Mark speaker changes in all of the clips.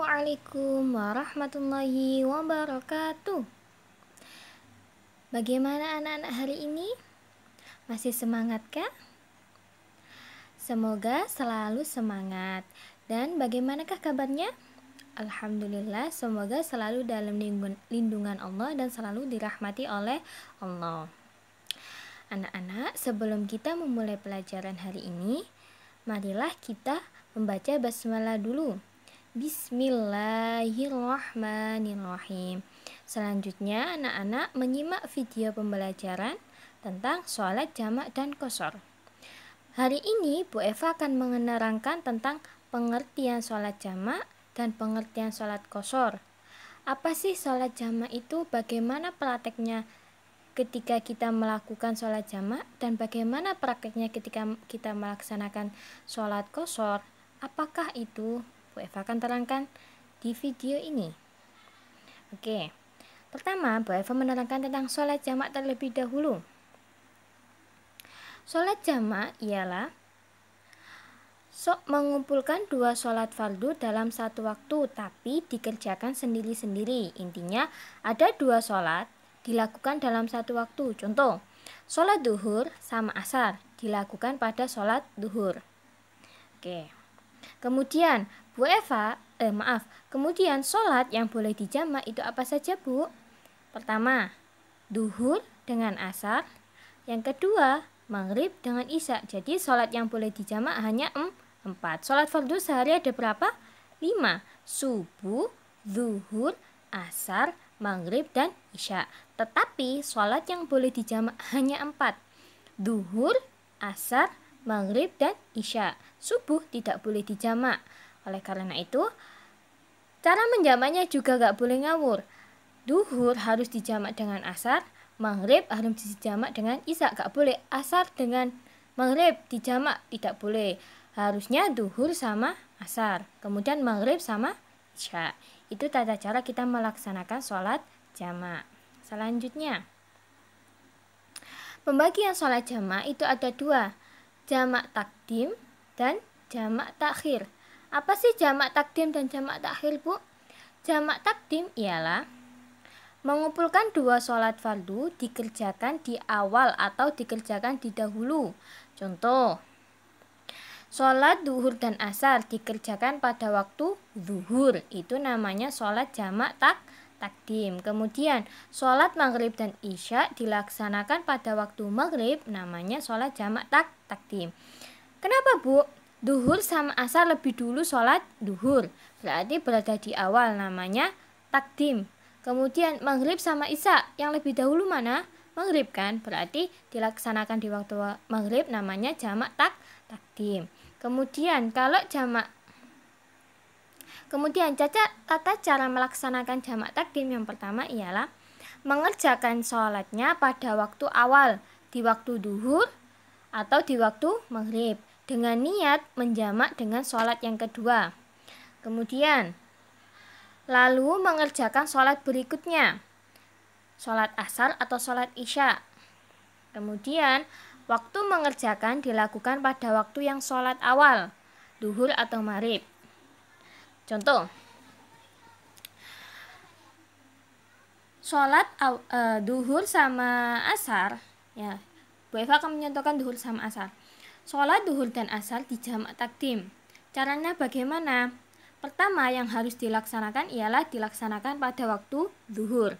Speaker 1: Assalamualaikum warahmatullahi wabarakatuh. Bagaimana anak-anak hari ini? Masih semangatkah? Semoga selalu semangat. Dan bagaimanakah kabarnya? Alhamdulillah, semoga selalu dalam lindungan Allah dan selalu dirahmati oleh Allah. Anak-anak, sebelum kita memulai pelajaran hari ini, marilah kita membaca basmalah dulu. Bismillahirrahmanirrahim. Selanjutnya anak-anak menyimak video pembelajaran tentang sholat jamak dan qashar. Hari ini Bu Eva akan menerangkan tentang pengertian sholat jamak dan pengertian sholat qashar. Apa sih sholat jamak itu? Bagaimana prakteknya ketika kita melakukan sholat jamak dan bagaimana prakteknya ketika kita melaksanakan sholat qashar? Apakah itu? Bu Eva akan terangkan di video ini. Oke, pertama Bu Eva menerangkan tentang sholat jamak terlebih dahulu. Sholat jamak ialah mengumpulkan dua sholat fardu dalam satu waktu, tapi dikerjakan sendiri-sendiri. Intinya ada dua sholat dilakukan dalam satu waktu. Contoh, sholat duhur sama asar dilakukan pada sholat duhur. Oke. Kemudian kemudian sholat yang boleh dijamak itu apa saja, Bu? Pertama, duhur dengan asar. Yang kedua, maghrib dengan isya. Jadi sholat yang boleh dijamak hanya 4. Sholat fardu sehari ada berapa? 5. Subuh, zuhur, asar, maghrib, dan isya. Tetapi sholat yang boleh dijamak hanya 4. Duhur, asar, maghrib, dan isya. Subuh tidak boleh dijamak. Oleh karena itu, cara menjamaknya juga gak boleh ngawur. Duhur harus dijamak dengan asar, maghrib harus dijamak dengan isya. Gak boleh asar dengan maghrib dijamak, tidak boleh. Harusnya duhur sama asar, kemudian maghrib sama isya. Itu tata cara kita melaksanakan sholat jamak. Selanjutnya, pembagian sholat jamak itu ada 2, jamak takdim dan jamak takhir. Apa sih jamak takdim dan jamak takhir, Bu? Jamak takdim ialah mengumpulkan dua sholat fardu dikerjakan di awal atau dikerjakan di dahulu. Contoh, sholat duhur dan asar dikerjakan pada waktu zuhur. Itu namanya sholat jamak takdim. Kemudian sholat maghrib dan isya dilaksanakan pada waktu maghrib, namanya sholat jamak takdim. Kenapa, Bu? Duhur sama asar lebih dulu sholat duhur, berarti berada di awal, namanya takdim. Kemudian maghrib sama isya yang lebih dahulu mana? Maghrib kan, berarti dilaksanakan di waktu maghrib, namanya jamak takdim. Kemudian tata cara melaksanakan jamak takdim yang pertama ialah mengerjakan sholatnya pada waktu awal, di waktu duhur atau di waktu maghrib, dengan niat menjamak dengan sholat yang kedua. Kemudian lalu mengerjakan sholat berikutnya, sholat asar atau sholat isya. Kemudian waktu mengerjakan dilakukan pada waktu yang sholat awal, duhur atau maghrib. Contoh, sholat duhur sama asar, ya, Bu Eva akan menyontohkan duhur sama asar. Sholat duhur dan asar dijamak takdim. Caranya bagaimana? Pertama yang harus dilaksanakan ialah dilaksanakan pada waktu duhur.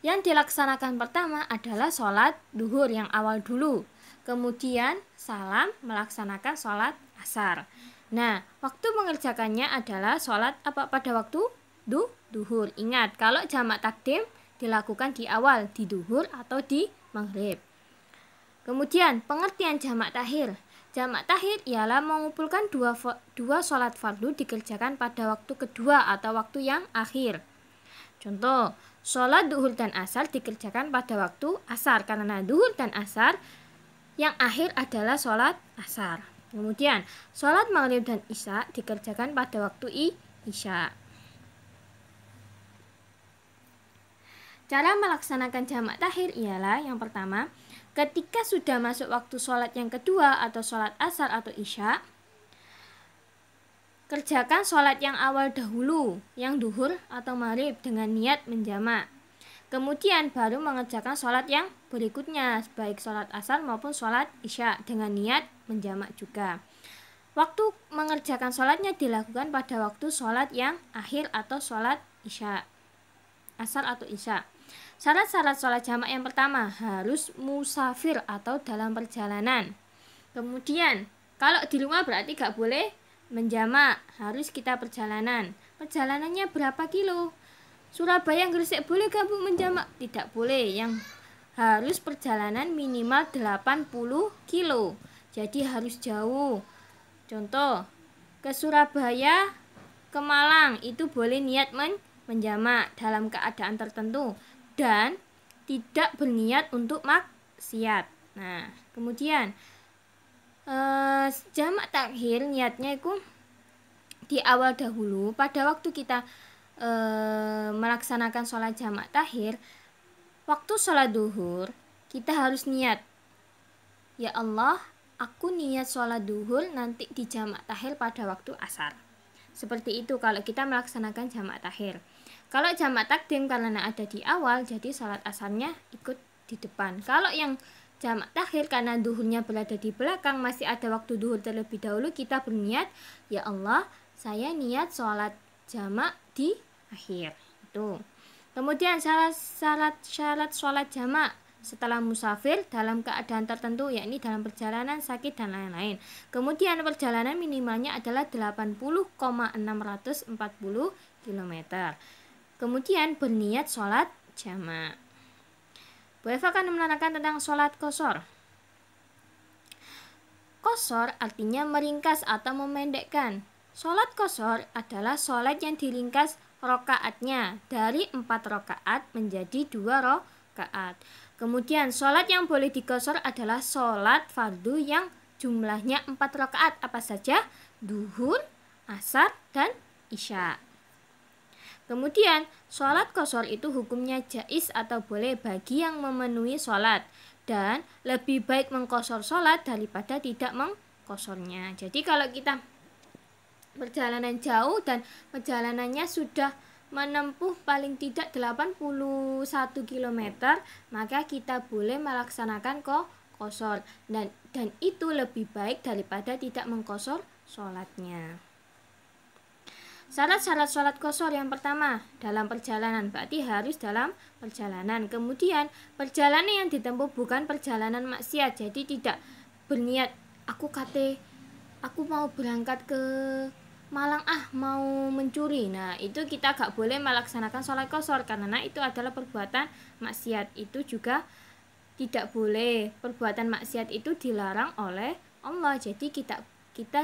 Speaker 1: Yang dilaksanakan pertama adalah sholat duhur yang awal dulu. Kemudian salam melaksanakan sholat asar. Nah, waktu mengerjakannya adalah sholat pada waktu duhur. Ingat, kalau jamak takdim dilakukan di awal, di duhur atau di maghrib. Kemudian pengertian jamak takhir. Jamak takhir ialah mengumpulkan dua sholat fardu dikerjakan pada waktu kedua atau waktu yang akhir. Contoh, sholat duhur dan asar dikerjakan pada waktu asar, karena duhur dan asar yang akhir adalah sholat asar. Kemudian sholat maghrib dan isya dikerjakan pada waktu isya. Cara melaksanakan jamak takhir ialah yang pertama, ketika sudah masuk waktu sholat yang kedua atau sholat asar atau isya, Kerjakan sholat yang awal dahulu, yang duhur atau maghrib dengan niat menjamak. Kemudian baru mengerjakan sholat yang berikutnya, baik sholat asar maupun sholat isya dengan niat menjamak juga. Waktu mengerjakan sholatnya dilakukan pada waktu sholat yang akhir atau sholat isya, asar atau isya. Syarat-syarat sholat jamak yang pertama, harus musafir atau dalam perjalanan. Kemudian kalau di rumah berarti gak boleh menjamak, harus kita perjalanan. Perjalanannya berapa kilo? Surabaya Gresik boleh gak Bu menjamak? Tidak boleh, yang harus perjalanan minimal 80 kilo. Jadi harus jauh. Contoh, ke Surabaya, ke Malang itu boleh niat menjamak dalam keadaan tertentu dan tidak berniat untuk maksiat. Nah, kemudian jamak takhir niatnya itu di awal dahulu pada waktu kita melaksanakan sholat jamak takhir. Waktu sholat duhur kita harus niat, ya Allah, aku niat sholat duhur nanti di jamak takhir pada waktu asar. Seperti itu kalau kita melaksanakan jamak takhir. Kalau jamak takdim karena ada di awal, jadi sholat asarnya ikut di depan. Kalau yang jamak takhir karena duhurnya berada di belakang, masih ada waktu duhur terlebih dahulu, kita berniat, ya Allah, saya niat sholat jamak di akhir. Itu. Kemudian syarat sholat jamak setelah musafir dalam keadaan tertentu, yakni dalam perjalanan, sakit dan lain-lain. Kemudian perjalanan minimalnya adalah 80,640 km. Kemudian berniat sholat jamak. Bu Eva akan menerangkan tentang sholat qashar. Qashar artinya meringkas atau memendekkan. Sholat qashar adalah sholat yang diringkas rokaatnya dari 4 rokaat menjadi 2 rokaat. Kemudian sholat yang boleh diqashar adalah sholat fardu yang jumlahnya 4 rokaat. Apa saja? Duhur, asar, dan isya. Kemudian sholat qashar itu hukumnya jais atau boleh bagi yang memenuhi sholat, dan lebih baik mengqashar sholat daripada tidak mengqasharnya. Jadi kalau kita perjalanan jauh dan perjalanannya sudah menempuh paling tidak 81 km, maka kita boleh melaksanakan qashar, dan itu lebih baik daripada tidak mengqashar sholatnya. Syarat-syarat sholat qashar yang pertama, dalam perjalanan, berarti harus dalam perjalanan. Kemudian perjalanan yang ditempuh bukan perjalanan maksiat, jadi tidak berniat aku mau berangkat ke Malang, mau mencuri. Nah, itu kita gak boleh melaksanakan sholat qashar karena itu adalah perbuatan maksiat. Itu juga tidak boleh. Perbuatan maksiat itu dilarang oleh Allah. Jadi kita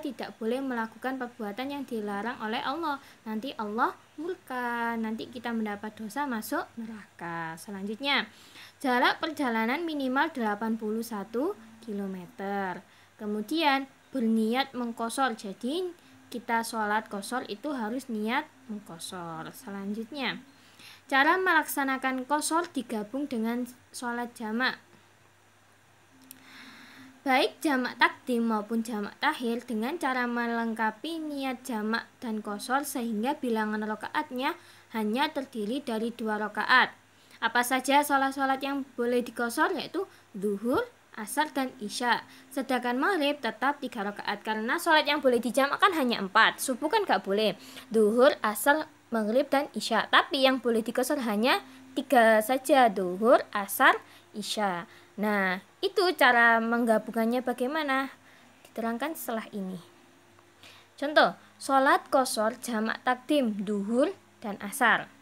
Speaker 1: tidak boleh melakukan perbuatan yang dilarang oleh Allah. Nanti Allah murka, nanti kita mendapat dosa, masuk neraka. Selanjutnya, jarak perjalanan minimal 81 km. Kemudian berniat mengqashar. Jadi kita sholat qashar itu harus niat mengqashar. Selanjutnya, cara melaksanakan qashar digabung dengan sholat jamak. Baik jamak takdim maupun jamak takhir dengan cara melengkapi niat jamak dan qashar sehingga bilangan rakaatnya hanya terdiri dari 2 rakaat. Apa saja sholat-sholat yang boleh diqashar, yaitu duhur, asar, dan isya. Sedangkan maghrib tetap 3 rakaat karena sholat yang boleh dijamak kan hanya 4. Subuh kan gak boleh. Duhur, asar, maghrib, dan isya. Tapi yang boleh diqashar hanya 3 saja, duhur, asar, isya. Nah, itu cara menggabungkannya bagaimana? Diterangkan setelah ini. Contoh, sholat qashar jamak takdim, duhur, dan asar.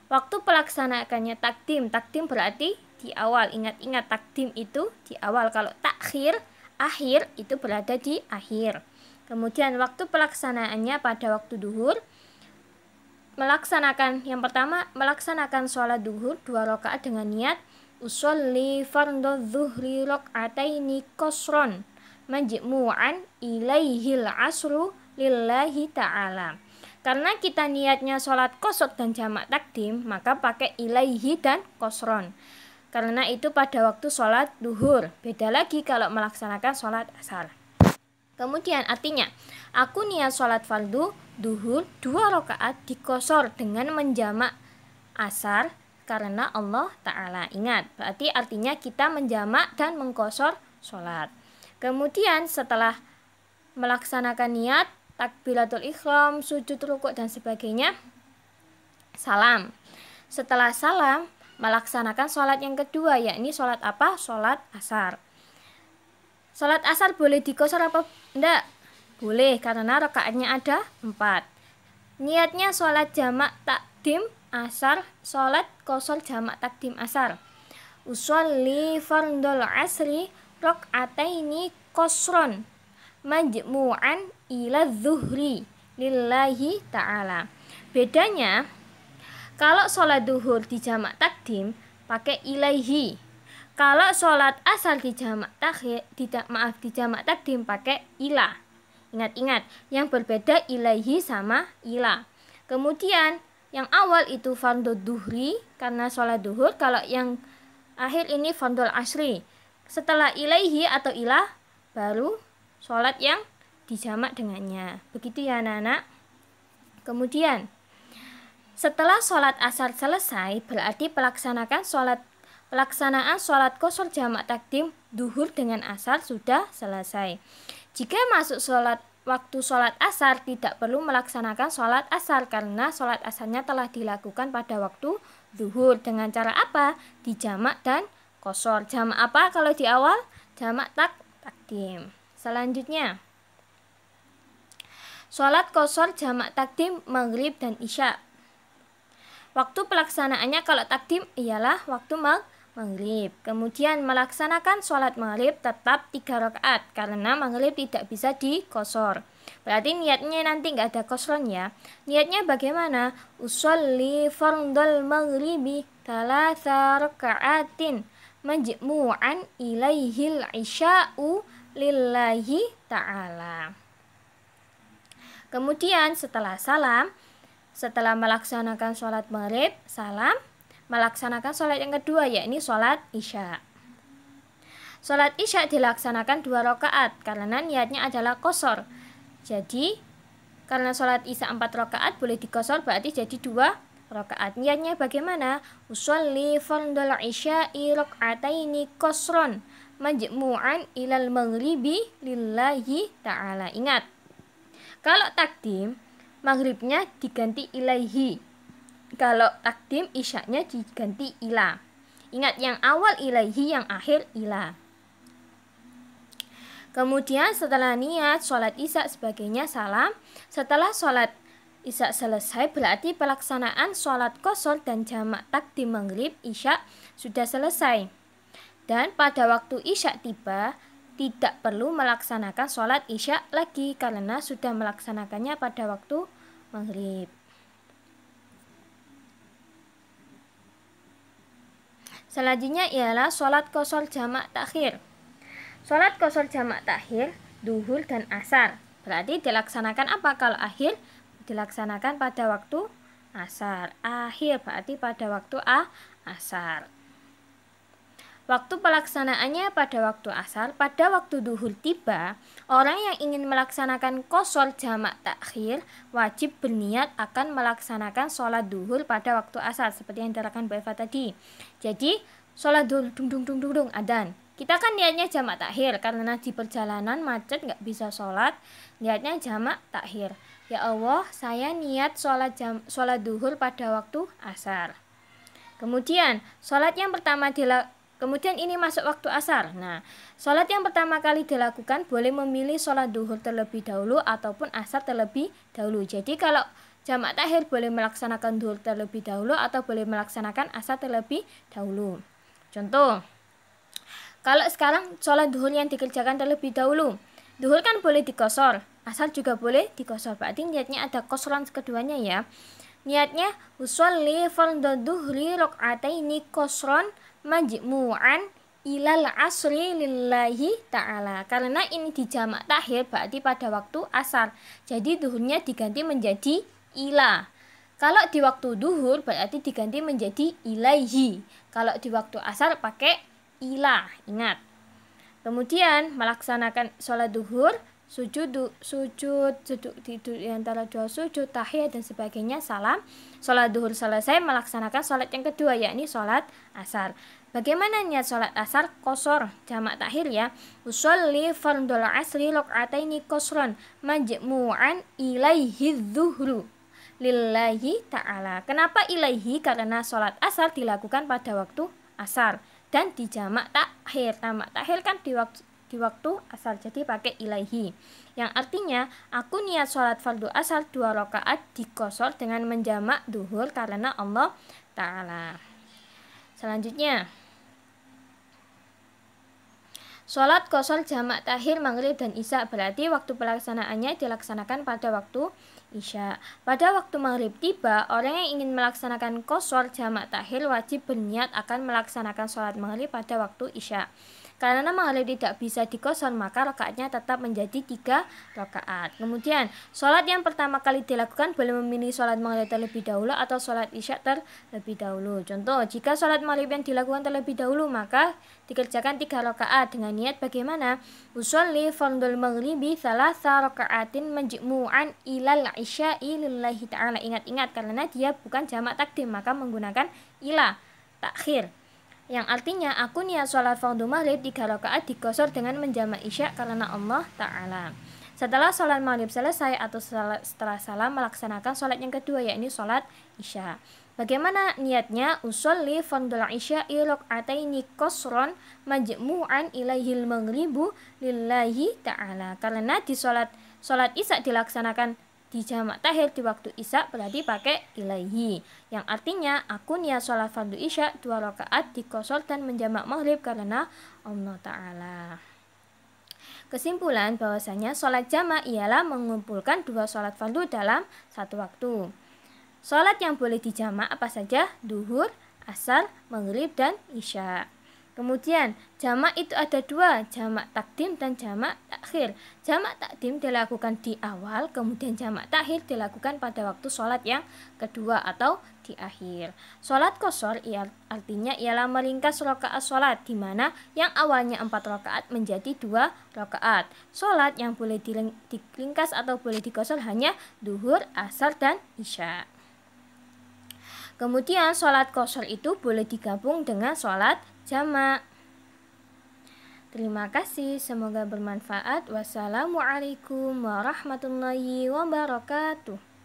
Speaker 1: Waktu pelaksanakannya takdim berarti di awal. Ingat-ingat, takdim itu di awal. Kalau takhir, akhir, itu berada di akhir. Kemudian waktu pelaksanaannya pada waktu duhur, yang pertama melaksanakan sholat duhur 2 rakaat dengan niat usolli fardhu dzuhri rak'ataini qashron majmu'an ilaihil asru lillahi ta'ala. Karena kita niatnya sholat qashar dan jamak takdim, maka pakai ilaihi dan qashron. Karena itu pada waktu sholat duhur. Beda lagi kalau melaksanakan sholat asar. Kemudian artinya, aku niat sholat fardu duhur 2 rakaat dikosor dengan menjamak asar karena Allah Ta'ala. Ingat, berarti artinya kita menjamak dan mengkosor sholat. Kemudian setelah melaksanakan niat, takbiratul ihram, sujud, rukuk dan sebagainya, salam. Setelah salam, melaksanakan sholat yang kedua, yakni sholat apa? Sholat asar. Sholat asar boleh dikosor apa enggak? Boleh, karena rakaatnya ada 4. Niatnya sholat jamak takdim asar, sholat kosor jamak takdim asar. Usolli fardul asri rakaataini kosron majmu'an ila zuhri lillahi ta'ala. Bedanya, kalau sholat duhur di jamak takdim pakai ilaihi. Kalau sholat asar di jamak takdim pakai ilah. Ingat-ingat, yang berbeda ilaihi sama ilah. Kemudian yang awal itu fardhu duhri karena sholat duhur. Kalau yang akhir ini fardhul asri. Setelah ilaihi atau ilah baru sholat yang dijamak dengannya. Begitu ya anak-anak. Kemudian setelah sholat asar selesai, berarti pelaksanaan sholat qasar jamak takdim duhur dengan asar sudah selesai. Jika masuk waktu sholat asar, tidak perlu melaksanakan sholat asar karena sholat asarnya telah dilakukan pada waktu duhur. Dengan cara apa? Dijamak dan qasar. Jamak apa kalau di awal? Jamak takdim. Selanjutnya, sholat qasar jamak takdim maghrib dan isya. Waktu pelaksanaannya kalau takdim ialah waktu maghrib. Kemudian melaksanakan sholat maghrib tetap 3 rakaat karena maghrib tidak bisa dikosor. Berarti niatnya nanti nggak ada kosron ya. Niatnya bagaimana? Usolli fardal maghribi 3 rakaatin majmu'an ilaihil isya'u lillahi ta'ala. Kemudian setelah melaksanakan sholat maghrib, salam, melaksanakan sholat yang kedua, yakni sholat isya. Sholat isya dilaksanakan 2 rakaat karena niatnya adalah qasar. Jadi, karena sholat isya 4 rakaat boleh dikosor, berarti jadi 2 rakaat. Niatnya bagaimana? Usolli fardal isya'i raka'ataini qasron majmu'an ilal maghribi lillahi ta'ala. Ingat, kalau takdim, maghribnya diganti ilaihi. Kalau takdim, isyaknya diganti ila. Ingat, yang awal ilaihi, yang akhir ila. Kemudian setelah niat sholat isya sebagainya, salam. Setelah sholat isya selesai, berarti pelaksanaan sholat qasar dan jamak takdim maghrib isya sudah selesai. Dan pada waktu isya tiba, tidak perlu melaksanakan sholat isya lagi karena sudah melaksanakannya pada waktu maghrib. Selanjutnya ialah sholat qasar jamak takhir. Sholat qasar jamak takhir duhur dan asar. Berarti dilaksanakan apa kalau akhir? Dilaksanakan pada waktu asar. Akhir berarti pada waktu asar. Waktu pelaksanaannya pada waktu asar. Pada waktu duhur tiba, orang yang ingin melaksanakan qasar jamak takhir wajib berniat akan melaksanakan sholat duhur pada waktu asar seperti yang diterangkan Bu Eva tadi. Jadi sholat duhur dung adzan. Kita kan niatnya jamak takhir karena di perjalanan macet nggak bisa sholat, niatnya jamak takhir. Ya Allah, saya niat sholat duhur pada waktu asar. Kemudian kemudian ini masuk waktu asar. Nah, sholat yang pertama kali dilakukan boleh memilih sholat duhur terlebih dahulu ataupun asar terlebih dahulu. Jadi kalau jamak takhir boleh melaksanakan duhur terlebih dahulu atau boleh melaksanakan asar terlebih dahulu. Contoh, kalau sekarang sholat duhur yang dikerjakan terlebih dahulu, duhur kan boleh dikosor, asar juga boleh dikosor. Berarti niatnya ada qasran keduanya ya. Niatnya usolli fardhu duhri raka'ataini qasran majmu'an ilal asri lillahi ta'ala. Karena ini di jamak takhir berarti pada waktu asar. Jadi duhurnya diganti menjadi ila. Kalau di waktu duhur berarti diganti menjadi ilaihi. Kalau di waktu asar pakai ila. Ingat. Kemudian melaksanakan sholat duhur sujud di antara dua sujud, tahiyat dan sebagainya, salam. Sholat duhur selesai, melaksanakan sholat yang kedua, yakni sholat asar. Bagaimana niat sholat asar? Qashar, jamak takhir ya. Usolli fardhul asri rakaataini qashran majmu'an ilaihi dzuhru lillahi ta'ala. Kenapa ilaihi? Karena sholat asar dilakukan pada waktu asar dan di jamak takhir. Jamak takhir kan di waktu asar, jadi pakai ilaihi, yang artinya aku niat sholat fardu asar 2 rakaat dikosor dengan menjamak duhur karena Allah Ta'ala. Selanjutnya, sholat qashar jamak takhir maghrib dan isya, berarti waktu pelaksanaannya dilaksanakan pada waktu isya. Pada waktu maghrib tiba, orang yang ingin melaksanakan qashar jamak takhir wajib berniat akan melaksanakan sholat maghrib pada waktu isya. Karena maghrib tidak bisa dikosor, maka rakaatnya tetap menjadi 3 rakaat. Kemudian, sholat yang pertama kali dilakukan boleh memilih sholat maghrib terlebih dahulu atau sholat isya terlebih dahulu. Contoh, jika sholat maghrib yang dilakukan terlebih dahulu, maka dikerjakan 3 rakaat dengan niat bagaimana? Usolli fardhul maghribi thalatha rakaatin majmu'an ilal isya'i lillahi ta'ala. Ingat-ingat, karena dia bukan jamak takdim, maka menggunakan ila takhir, yang artinya aku niat sholat fardu maghrib 3 rakaat dikosor dengan menjamak isya karena Allah Ta'ala. Setelah sholat maghrib selesai atau setelah salam, melaksanakan sholat yang kedua, yakni sholat isya. Bagaimana niatnya? Usolli fardhul isya'i rakaataini qashran majmu'an ilaihil maghribu lillahi ta'ala. Karena di sholat isya dilaksanakan di jamak takhir di waktu isya, berarti pakai ilaihi, yang artinya aku niat sholat fardu isya 2 rakaat dikosor dan menjamak maghrib karena Allah Ta'ala. Kesimpulan bahwasanya sholat jamak ialah mengumpulkan 2 sholat fardu dalam satu waktu. Sholat yang boleh dijamak apa saja? Duhur, asar, maghrib, dan isya. Kemudian jamak itu ada 2, jamak takdim dan jamak takhir. Jamak takdim dilakukan di awal, kemudian jamak takhir dilakukan pada waktu sholat yang kedua atau di akhir. Sholat qashar artinya ialah meringkas rakaat sholat, di mana yang awalnya 4 rakaat menjadi 2 rakaat. Sholat yang boleh diringkas atau boleh dikosor hanya duhur, asar, dan isya. Kemudian sholat qashar itu boleh digabung dengan sholat jamak. Terima kasih, semoga bermanfaat. Wassalamualaikum warahmatullahi wabarakatuh.